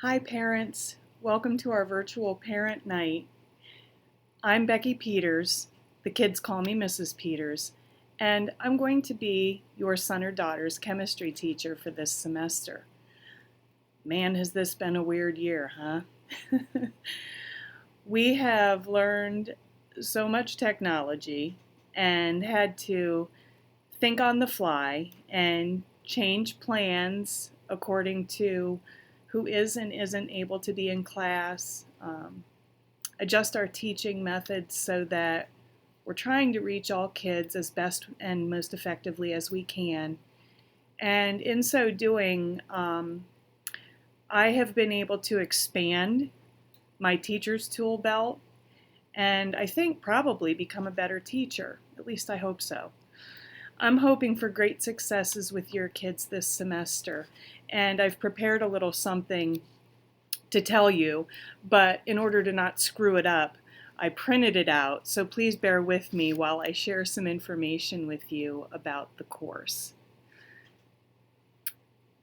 Hi parents, welcome to our virtual parent night. I'm Becky Peters, the kids call me Mrs. Peters, and I'm going to be your son or daughter's chemistry teacher for this semester. Man, has this been a weird year, huh? We have learned so much technology and had to think on the fly and change plans according to who is and isn't able to be in class, adjust our teaching methods so that we're trying to reach all kids as best and most effectively as we can. And in so doing, I have been able to expand my teacher's tool belt and I think probably become a better teacher. At least I hope so. I'm hoping for great successes with your kids this semester, and I've prepared a little something to tell you, but in order to not screw it up, I printed it out, so please bear with me while I share some information with you about the course.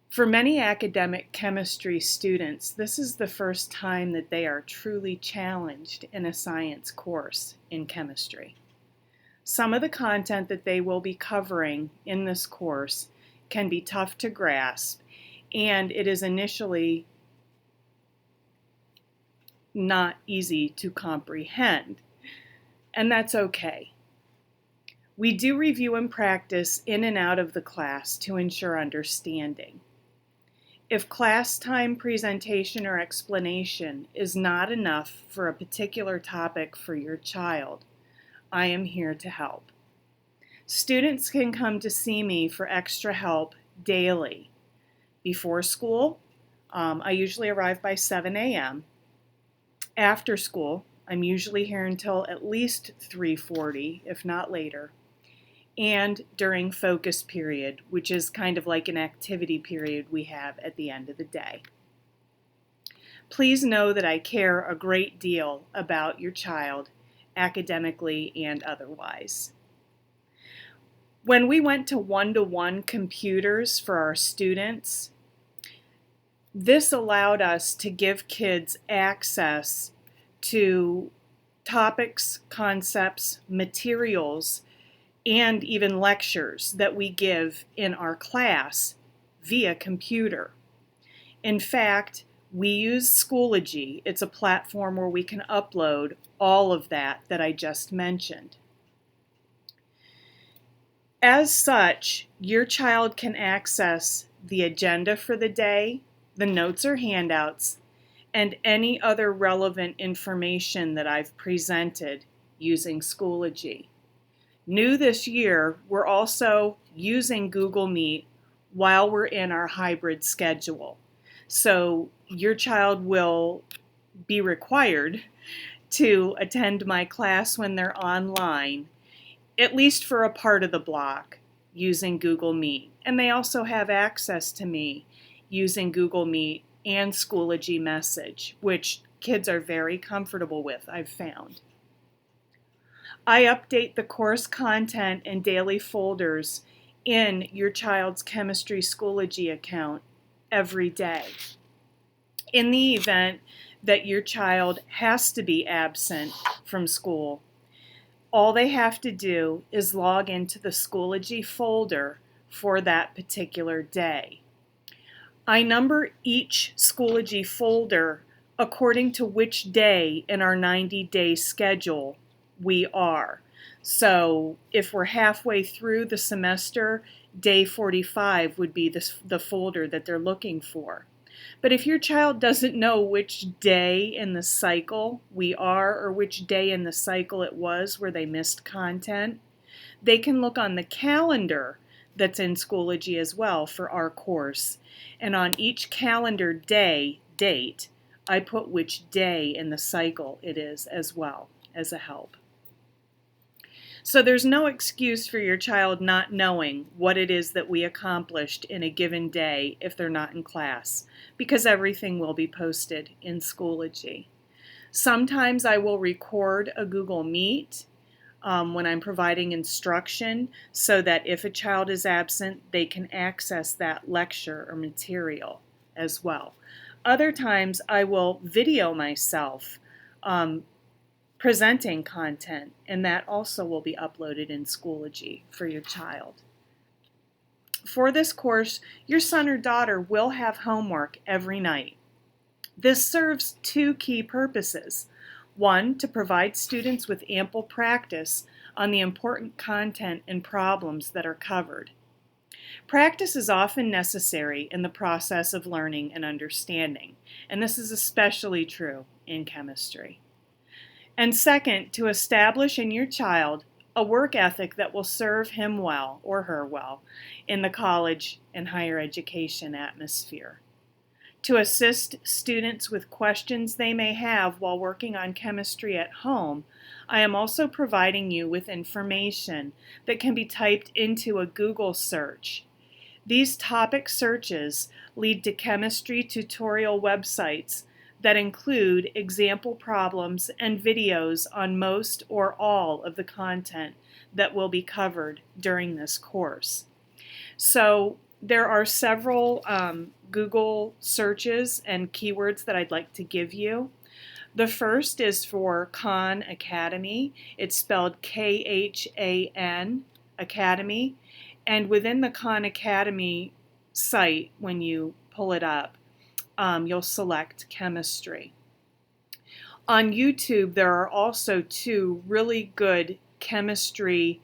For many academic chemistry students, this is the first time that they are truly challenged in a science course in chemistry. Some of the content that they will be covering in this course can be tough to grasp, and it is initially not easy to comprehend, and that's okay. We do review and practice in and out of the class to ensure understanding. If class time presentation or explanation is not enough for a particular topic for your child, I am here to help. Students can come to see me for extra help daily. Before school, I usually arrive by 7 a.m. After school, I'm usually here until at least 3:40, if not later. And during focus period, which is kind of like an activity period we have at the end of the day. Please know that I care a great deal about your child, academically and otherwise. When we went to one-to-one computers for our students, this allowed us to give kids access to topics, concepts, materials, and even lectures that we give in our class via computer. In fact, we use Schoology. It's a platform where we can upload all of that I just mentioned. As such, your child can access the agenda for the day, the notes or handouts, and any other relevant information that I've presented using Schoology. New this year, we're also using Google Meet while we're in our hybrid schedule. So your child will be required to attend my class when they're online, at least for a part of the block, using Google Meet. And they also have access to me using Google Meet and Schoology Message, which kids are very comfortable with, I've found. I update the course content and daily folders in your child's chemistry Schoology account every day. In the event that your child has to be absent from school, all they have to do is log into the Schoology folder for that particular day. I number each Schoology folder according to which day in our 90-day schedule we are. So if we're halfway through the semester, day 45 would be the folder that they're looking for. But if your child doesn't know which day in the cycle we are or which day in the cycle it was where they missed content, they can look on the calendar that's in Schoology as well for our course. And on each calendar date, I put which day in the cycle it is as well as a help. So there's no excuse for your child not knowing what it is that we accomplished in a given day if they're not in class, because everything will be posted in Schoology. Sometimes I will record a Google Meet when I'm providing instruction so that if a child is absent, they can access that lecture or material as well. Other times I will video myself presenting content, and that also will be uploaded in Schoology for your child. For this course, your son or daughter will have homework every night. This serves two key purposes. One, to provide students with ample practice on the important content and problems that are covered. Practice is often necessary in the process of learning and understanding, and this is especially true in chemistry. And second, to establish in your child a work ethic that will serve him well or her well in the college and higher education atmosphere. To assist students with questions they may have while working on chemistry at home, I am also providing you with information that can be typed into a Google search. These topic searches lead to chemistry tutorial websites that include example problems and videos on most or all of the content that will be covered during this course. So there are several Google searches and keywords that I'd like to give you. The first is for Khan Academy. It's spelled Khan Academy. And within the Khan Academy site, when you pull it up, you'll select chemistry. On YouTube, there are also two really good chemistry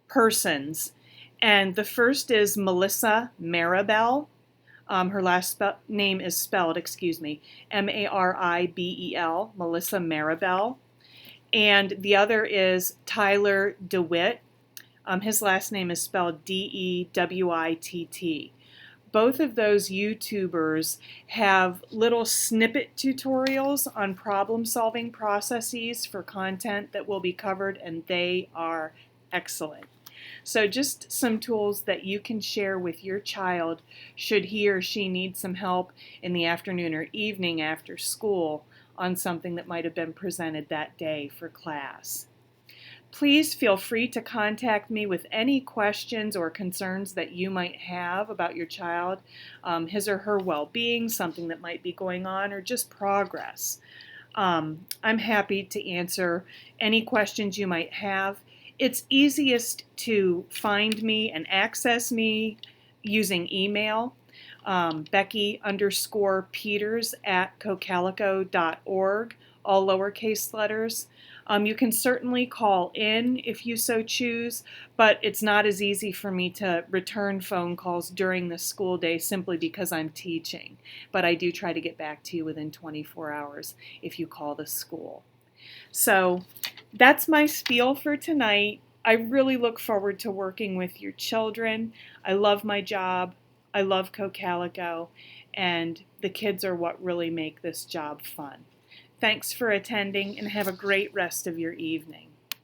persons. And the first is Melissa Maribel. Her last name is spelled, Maribel, Melissa Maribel. And the other is Tyler DeWitt. His last name is spelled Dewitt. Both of those YouTubers have little snippet tutorials on problem-solving processes for content that will be covered, and they are excellent. So just some tools that you can share with your child should he or she need some help in the afternoon or evening after school on something that might have been presented that day for class. Please feel free to contact me with any questions or concerns that you might have about your child, his or her well-being, something that might be going on, or just progress. I'm happy to answer any questions you might have. It's easiest to find me and access me using email, Becky_Peters@cocalico.org, all lowercase letters. You can certainly call in if you so choose, but it's not as easy for me to return phone calls during the school day simply because I'm teaching. But I do try to get back to you within 24 hours if you call the school. So that's my spiel for tonight. I really look forward to working with your children. I love my job. I love Cocalico, and the kids are what really make this job fun. Thanks for attending, and have a great rest of your evening.